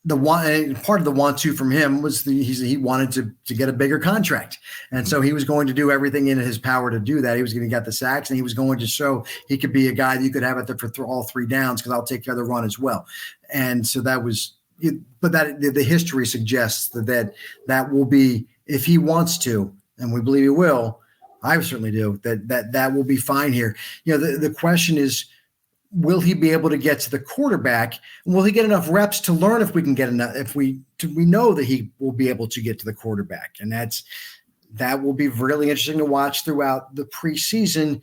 the one part of the want-to from him was he wanted to get a bigger contract. And so he was going to do everything in his power to do that. He was going to get the sacks, and he was going to show he could be a guy that you could have at for all three downs because I'll take care of the run as well. And so that was – but that the history suggests that will be – if he wants to, and we believe he will, I certainly do, that will be fine here. The question is, will he be able to get to the quarterback? Will he get enough reps to learn if we can get enough? We know that he will be able to get to the quarterback, and that will be really interesting to watch throughout the preseason.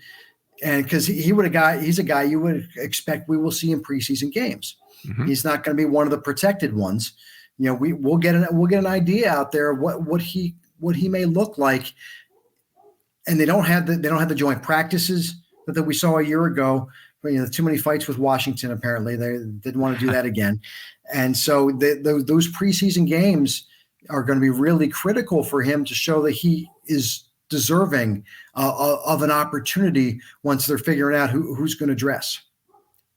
And because he's a guy you would expect we will see in preseason games. Mm-hmm. He's not going to be one of the protected ones. We'll get an idea out there of what he may look like. And they don't have the joint practices that we saw a year ago. Too many fights with Washington. Apparently, they didn't want to do that again, and so those preseason games are going to be really critical for him to show that he is deserving of an opportunity once they're figuring out who's going to dress.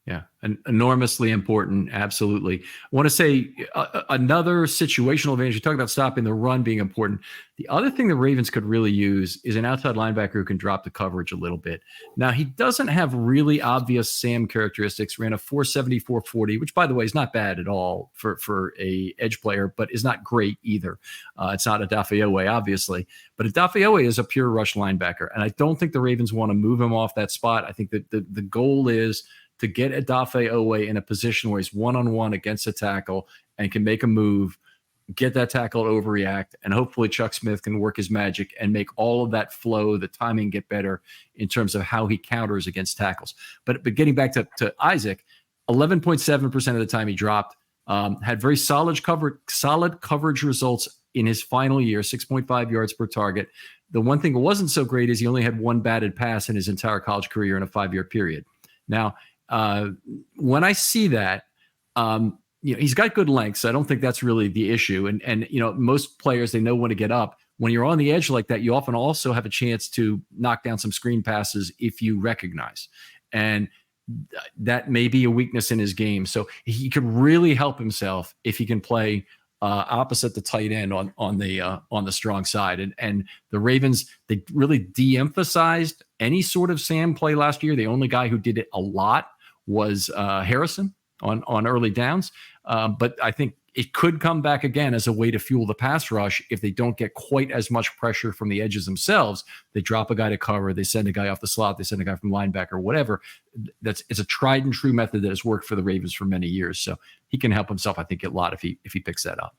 Yeah, enormously important. Absolutely. I want to say another situational advantage. You talk about stopping the run being important. The other thing the Ravens could really use is an outside linebacker who can drop the coverage a little bit. Now, he doesn't have really obvious Sam characteristics. Ran a 4.70, 4.40, which, by the way, is not bad at all for a edge player, but is not great either. It's not Odafe Oweh, obviously, but Odafe Oweh is a pure rush linebacker, and I don't think the Ravens want to move him off that spot. I think that the goal is to get Odafe Oweh in a position where he's one-on-one against a tackle and can make a move, get that tackle to overreact, and hopefully Chuck Smith can work his magic and make all of that flow, the timing get better in terms of how he counters against tackles. But getting back to Isaac, 11.7% of the time he dropped, had very solid coverage results in his final year, 6.5 yards per target. The one thing that wasn't so great is he only had one batted pass in his entire college career in a 5-year period. Now, when I see that, he's got good length, so I don't think that's really the issue. And most players, they know when to get up. When you're on the edge like that, you often also have a chance to knock down some screen passes if you recognize. And that may be a weakness in his game. So he could really help himself if he can play opposite the tight end on the strong side. And the Ravens, they really de-emphasized any sort of Sam play last year. The only guy who did it a lot was Harrison on early downs. But I think it could come back again as a way to fuel the pass rush. If they don't get quite as much pressure from the edges themselves, they drop a guy to cover, they send a guy off the slot, they send a guy from linebacker, whatever. It's a tried and true method that has worked for the Ravens for many years. So he can help himself, I think, a lot if he picks that up.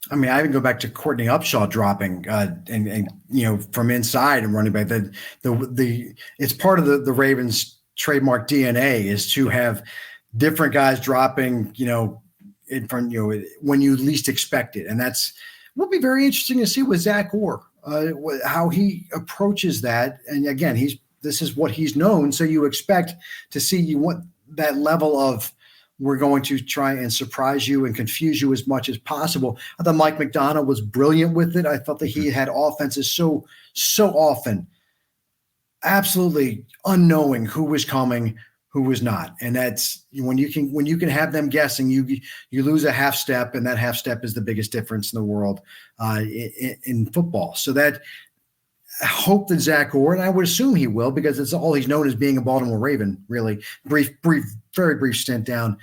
I mean, I even go back to Courtney Upshaw dropping and from inside and running back. It's part of the Ravens trademark DNA is to have different guys dropping, in front, when you least expect it. And that's will be very interesting to see with Zach Orr, how he approaches that. And again, this is what he's known. So you expect to see you want that level of, we're going to try and surprise you and confuse you as much as possible. I thought Mike McDonough was brilliant with it. I thought that he had offenses so often absolutely unknowing who was coming, who was not. And that's when you can have them guessing, you lose a half step, and that half step is the biggest difference in the world in football. So that I hope that Zach Orr, and I would assume he will, because it's all he's known as being a Baltimore Raven, really very brief stint down,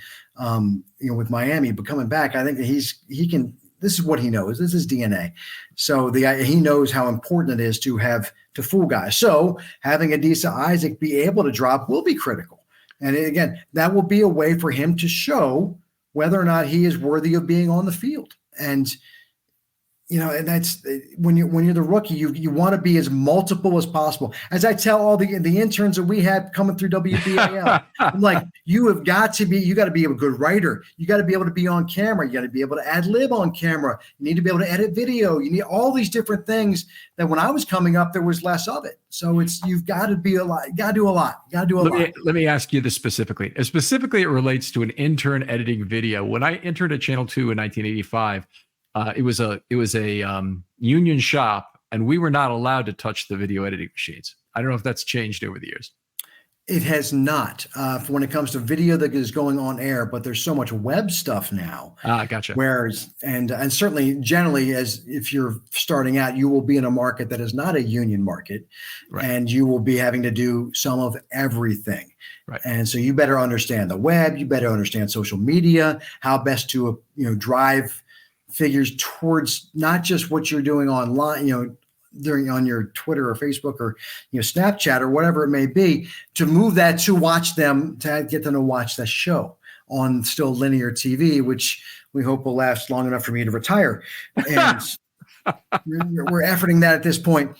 with Miami, but coming back, I think that he can, this is what he knows. This is DNA. So he knows how important it is to fool guys. So having Adisa Isaac be able to drop will be critical. And again, that will be a way for him to show whether or not he is worthy of being on the field. And and that's when you're the rookie, you want to be as multiple as possible. As I tell all the interns that we had coming through WBAL, I'm like, you got to be a good writer. You got to be able to be on camera. You got to be able to ad lib on camera. You need to be able to edit video. You need all these different things that when I was coming up, there was less of it. So you've got to be a lot. You got to do a lot. You got to do a lot. Let me ask you this specifically. Specifically, it relates to an intern editing video. When I interned at Channel 2 in 1985, it was a union shop, and we were not allowed to touch the video editing machines. I don't know if that's changed over the years. It has not when it comes to video that is going on air, but there's so much web stuff now. Gotcha. Whereas, and certainly generally, as if you're starting out, you will be in a market that is not a union market, right, and you will be having to do some of everything. Right. And so you better understand the web, you better understand social media, how best to, drive figures towards not just what you're doing online, on your Twitter or Facebook or Snapchat or whatever it may be, to move that to watch them, to get them to watch the show on still linear TV, which we hope will last long enough for me to retire. And we're efforting that at this point.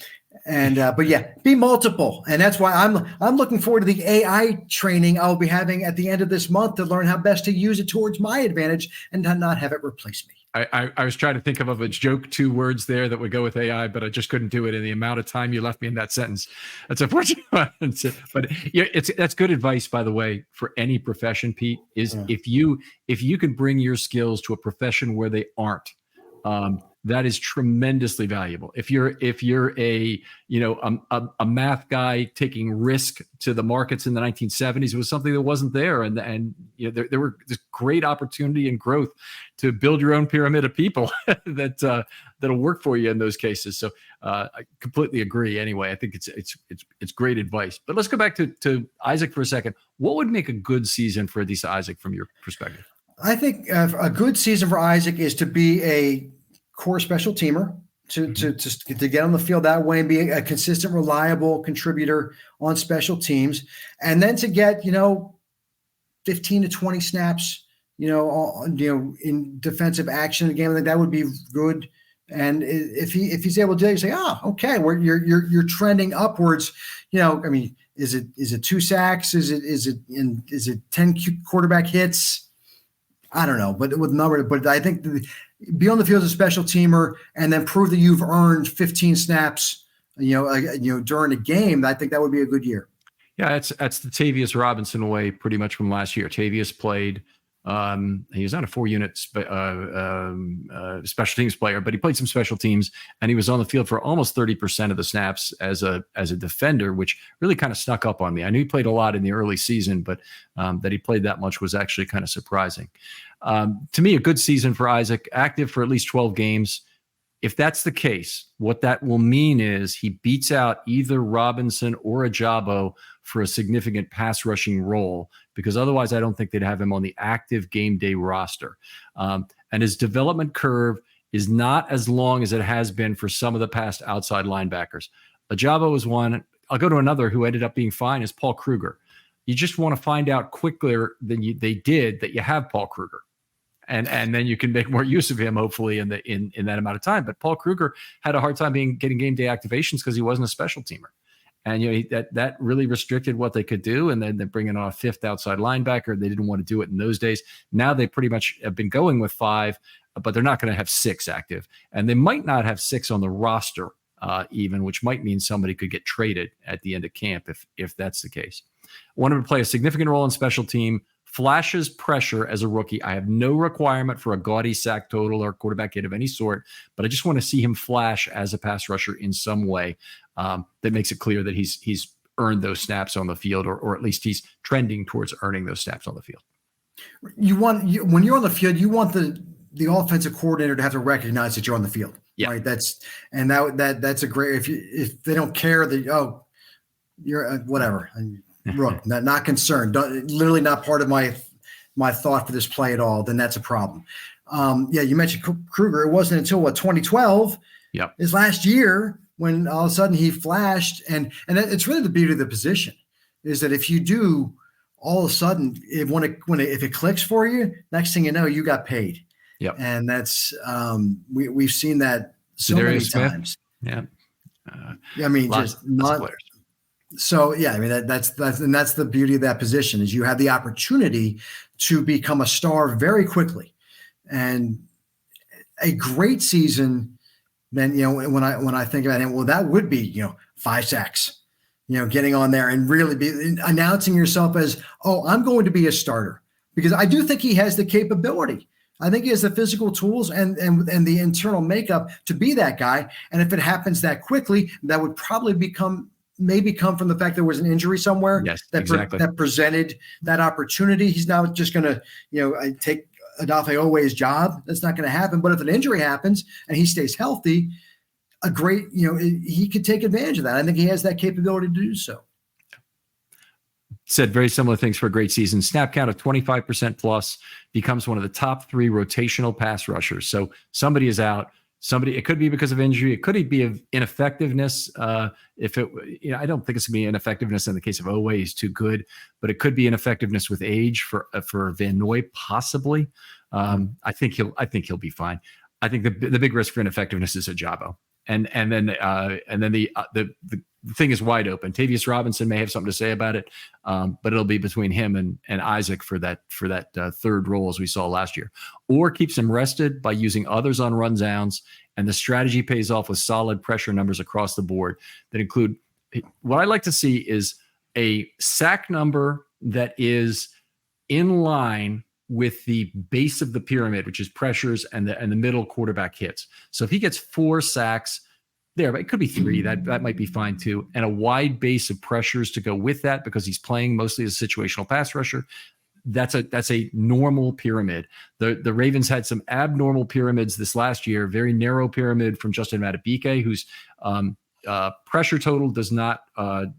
And but yeah, be multiple, and that's why I'm looking forward to the AI training I'll be having at the end of this month to learn how best to use it towards my advantage and to not have it replace me. I was trying to think of a joke, 2 words there that would go with AI, but I just couldn't do it in the amount of time you left me in that sentence. That's unfortunate. But that's good advice, by the way, for any profession, Pete, is if you can bring your skills to a profession where they aren't, that is tremendously valuable. If you're a math guy taking risk to the markets in the 1970s, it was something that wasn't there, and there were this great opportunity and growth to build your own pyramid of people that'll work for you in those cases. So I completely agree. Anyway, I think it's great advice. But let's go back to Isaac for a second. What would make a good season for Adisa Isaac from your perspective? I think a good season for Isaac is to be a core special teamer, to get on the field that way and be a consistent, reliable contributor on special teams, and then to get 15 to 20 snaps, in defensive action in the game. I think that would be good. And if he's able to do it, you say, okay, you're trending upwards. Is it 2 sacks? Is it 10 quarterback hits? I don't know, but I think be on the field as a special teamer and then prove that you've earned 15 snaps, during a game. I think that would be a good year. Yeah, that's the Tavius Robinson way, pretty much from last year. Tavius played. He was not a 4-unit special teams player, but he played some special teams, and he was on the field for almost 30% of the snaps as a defender, which really kind of snuck up on me. I knew he played a lot in the early season, but that he played that much was actually kind of surprising. To me, a good season for Isaac, active for at least 12 games. If that's the case, what that will mean is he beats out either Robinson or Ajabo for a significant pass rushing role, because otherwise I don't think they'd have him on the active game day roster. And his development curve is not as long as it has been for some of the past outside linebackers. Ajabo is one. I'll go to another who ended up being fine, is Paul Kruger. You just want to find out quicker than they did that you have Paul Kruger. And then you can make more use of him, hopefully, in that amount of time. But Paul Kruger had a hard time getting game day activations because he wasn't a special teamer. And that really restricted what they could do. And then they're bringing on a fifth outside linebacker. They didn't want to do it in those days. Now they pretty much have been going with 5, but they're not going to have 6 active. And they might not have 6 on the roster even, which might mean somebody could get traded at the end of camp if that's the case. Wanted to play a significant role in special team, flashes pressure as a rookie. I have no requirement for a gaudy sack total or quarterback hit of any sort, but I just want to see him flash as a pass rusher in some way that makes it clear that he's earned those snaps on the field, or at least he's trending towards earning those snaps on the field. When you're on the field, you want the offensive coordinator to have to recognize that you're on the field. Yeah. Right. That's a great, if they don't care that, you're whatever. Look, not concerned. Literally not part of my thought for this play at all. Then that's a problem. You mentioned Kruger. It wasn't until 2012, his last year, when all of a sudden he flashed, and it's really the beauty of the position is that if you do, all of a sudden, if it clicks for you, next thing you know, you got paid. Yep. And that's we've seen that so many times. Yeah. Just not. So that's the beauty of that position is you have the opportunity to become a star very quickly, and a great season. Then when I think about it, well, that would be 5 sacks, getting on there and really be announcing yourself as, I'm going to be a starter, because I do think he has the capability. I think he has the physical tools and the internal makeup to be that guy. And if it happens that quickly, that would probably come from the fact there was an injury somewhere that presented that opportunity. He's now just going to, take Odafe Oweh's job. That's not going to happen. But if an injury happens and he stays healthy, he could take advantage of that. I think he has that capability to do so. Said very similar things for a great season. Snap count of 25% plus, becomes one of the top 3 rotational pass rushers. So somebody is out. It could be because of injury. It could be of ineffectiveness. I don't think it's going to be ineffectiveness in the case of Oweh. He's too good, but it could be ineffectiveness with age for Van Noy, possibly. I think he'll be fine. I think the big risk for ineffectiveness is Ajabo. And then the thing is wide open. Tavius Robinson may have something to say about it, but it'll be between him and Isaac for that third role, as we saw last year, or keeps him rested by using others on run downs. And the strategy pays off with solid pressure numbers across the board that include what I like to see is a sack number that is in line with the base of the pyramid, which is pressures and the middle quarterback hits. So if he gets 4 sacks there, but it could be 3, that might be fine too. And a wide base of pressures to go with that, because he's playing mostly as a situational pass rusher. That's a normal pyramid. The Ravens had some abnormal pyramids this last year, very narrow pyramid from Justin Madubuike, whose pressure total does not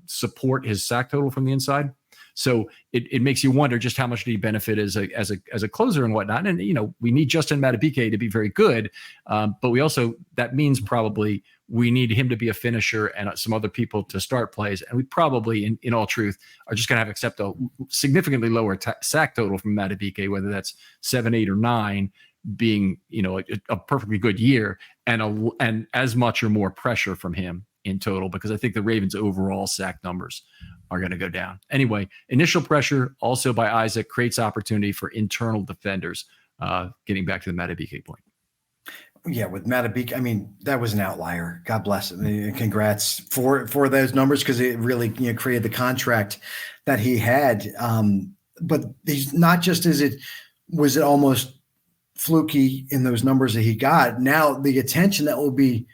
support his sack total from the inside. So it makes you wonder just how much did he benefit as a closer and whatnot. And, we need Justin Madubuike to be very good. But we also, that means probably we need him to be a finisher and some other people to start plays. And we probably, in all truth, are just going to have to accept a significantly lower sack total from Madubuike, whether that's 7, 8, or 9 being, a perfectly good year, and as much or more pressure from him in total, because I think the Ravens' overall sack numbers are going to go down. Anyway, initial pressure also by Isaac creates opportunity for internal defenders, getting back to the Madubuike point. Yeah, with Madubuike, that was an outlier. God bless him. Congrats for those numbers, because it really created the contract that he had. But he's not just was it almost fluky in those numbers that he got. Now the attention that will be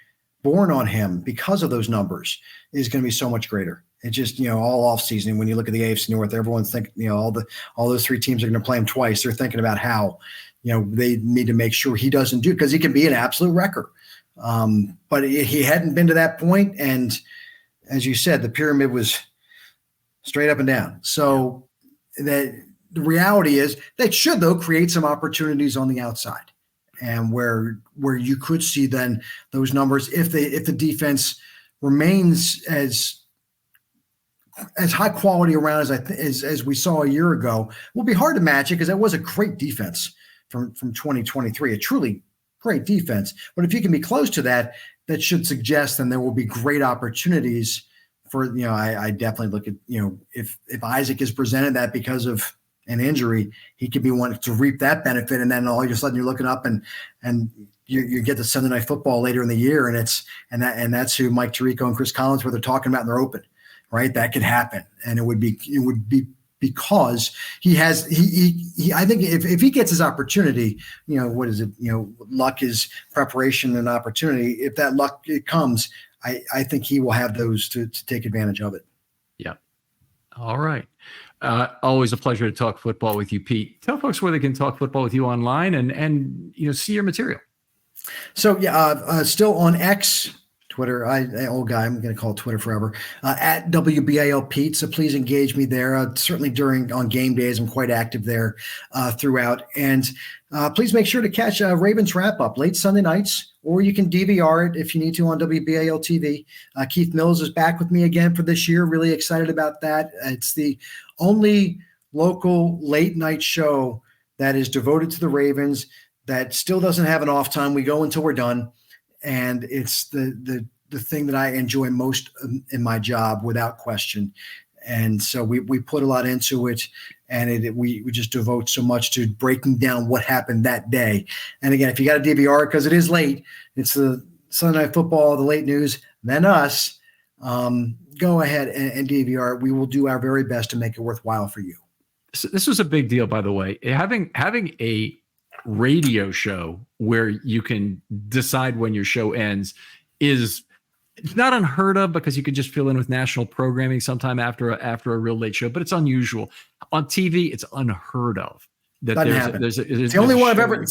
borne on him because of those numbers is going to be so much greater. It's just, all off season. When you look at the AFC North, everyone's thinking, all those 3 teams are going to play him twice. They're thinking about how, they need to make sure he doesn't do, because he can be an absolute wrecker. But he hadn't been to that point. And as you said, the pyramid was straight up and down. So that the reality is that should, though, create some opportunities on the outside, and where you could see then those numbers, if the defense remains as high quality around as we saw a year ago, will be hard to match it, because that was a great defense from 2023, a truly great defense. But if you can be close to that, that should suggest then there will be great opportunities for, I definitely look at, if Isaac is presented that because of an injury, he could be one to reap that benefit. And then all of a sudden you're looking up and you get the Sunday Night Football later in the year, and that's who Mike Tirico and Chris Collins, where they're talking about, and they're open, right? That could happen. And it would be because I think if he gets his opportunity, what is it? Luck is preparation and opportunity. If that luck comes, I think he will have those to take advantage of it. Yeah. All right. Always a pleasure to talk football with you, Pete. Tell folks where they can talk football with you online and see your material. So still on X, Twitter. Old guy, I'm going to call it Twitter forever. At WBAL Pete. So please engage me there. Certainly on game days, I'm quite active there throughout. And please make sure to catch Ravens Wrap Up late Sunday nights, or you can DVR it if you need to on WBAL TV. Keith Mills is back with me again for this year. Really excited about that. It's the only local late night show that is devoted to the Ravens that still doesn't have an off time. We go until we're done. And it's the thing that I enjoy most in my job, without question. And so we put a lot into it, and we just devote so much to breaking down what happened that day. And again, if you got a DVR, because it is late, it's the Sunday Night Football, the late news, then us. Go ahead and DVR. We will do our very best to make it worthwhile for you. So this was a big deal, by the way. Having a radio show where you can decide when your show ends it's not unheard of, because you could just fill in with national programming sometime after a real late show, but it's unusual. On TV, it's unheard of. That there's the only one I've ever.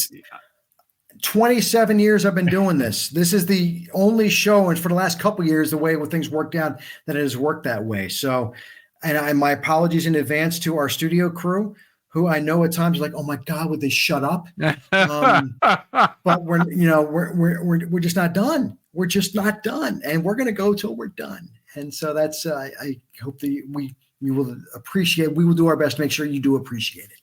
27 years I've been doing this. This is the only show, and for the last couple of years, the way things worked out, that it has worked that way. So, and my apologies in advance to our studio crew, who I know at times are like, oh my God, would they shut up? But we're just not done. We're just not done, and we're going to go till we're done. And so that's I hope that you will appreciate. We will do our best to make sure you do appreciate it.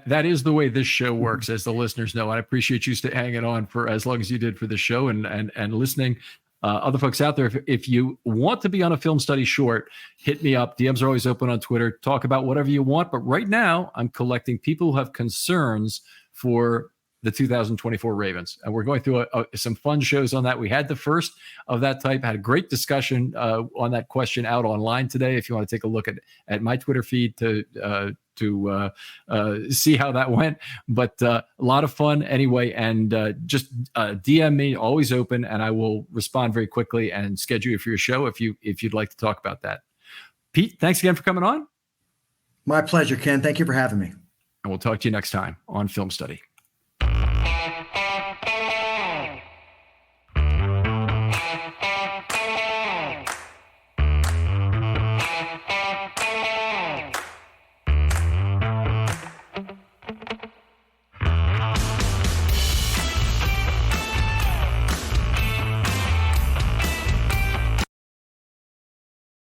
That is the way this show works, as the listeners know. I appreciate you hanging on for as long as you did for the show and listening. Other folks out there, if you want to be on a film study short, hit me up. DMs are always open on Twitter. Talk about whatever you want. But right now, I'm collecting people who have concerns for the 2024 Ravens. And we're going through some fun shows on that. We had the first of that type, had a great discussion on that question out online today. If you want to take a look at my Twitter feed to see how that went, but a lot of fun anyway. And just DM me, always open, and I will respond very quickly and schedule you for your show if you'd like to talk about that. Pete, thanks again for coming on. My pleasure, Ken. Thank you for having me. And we'll talk to you next time on Film Study.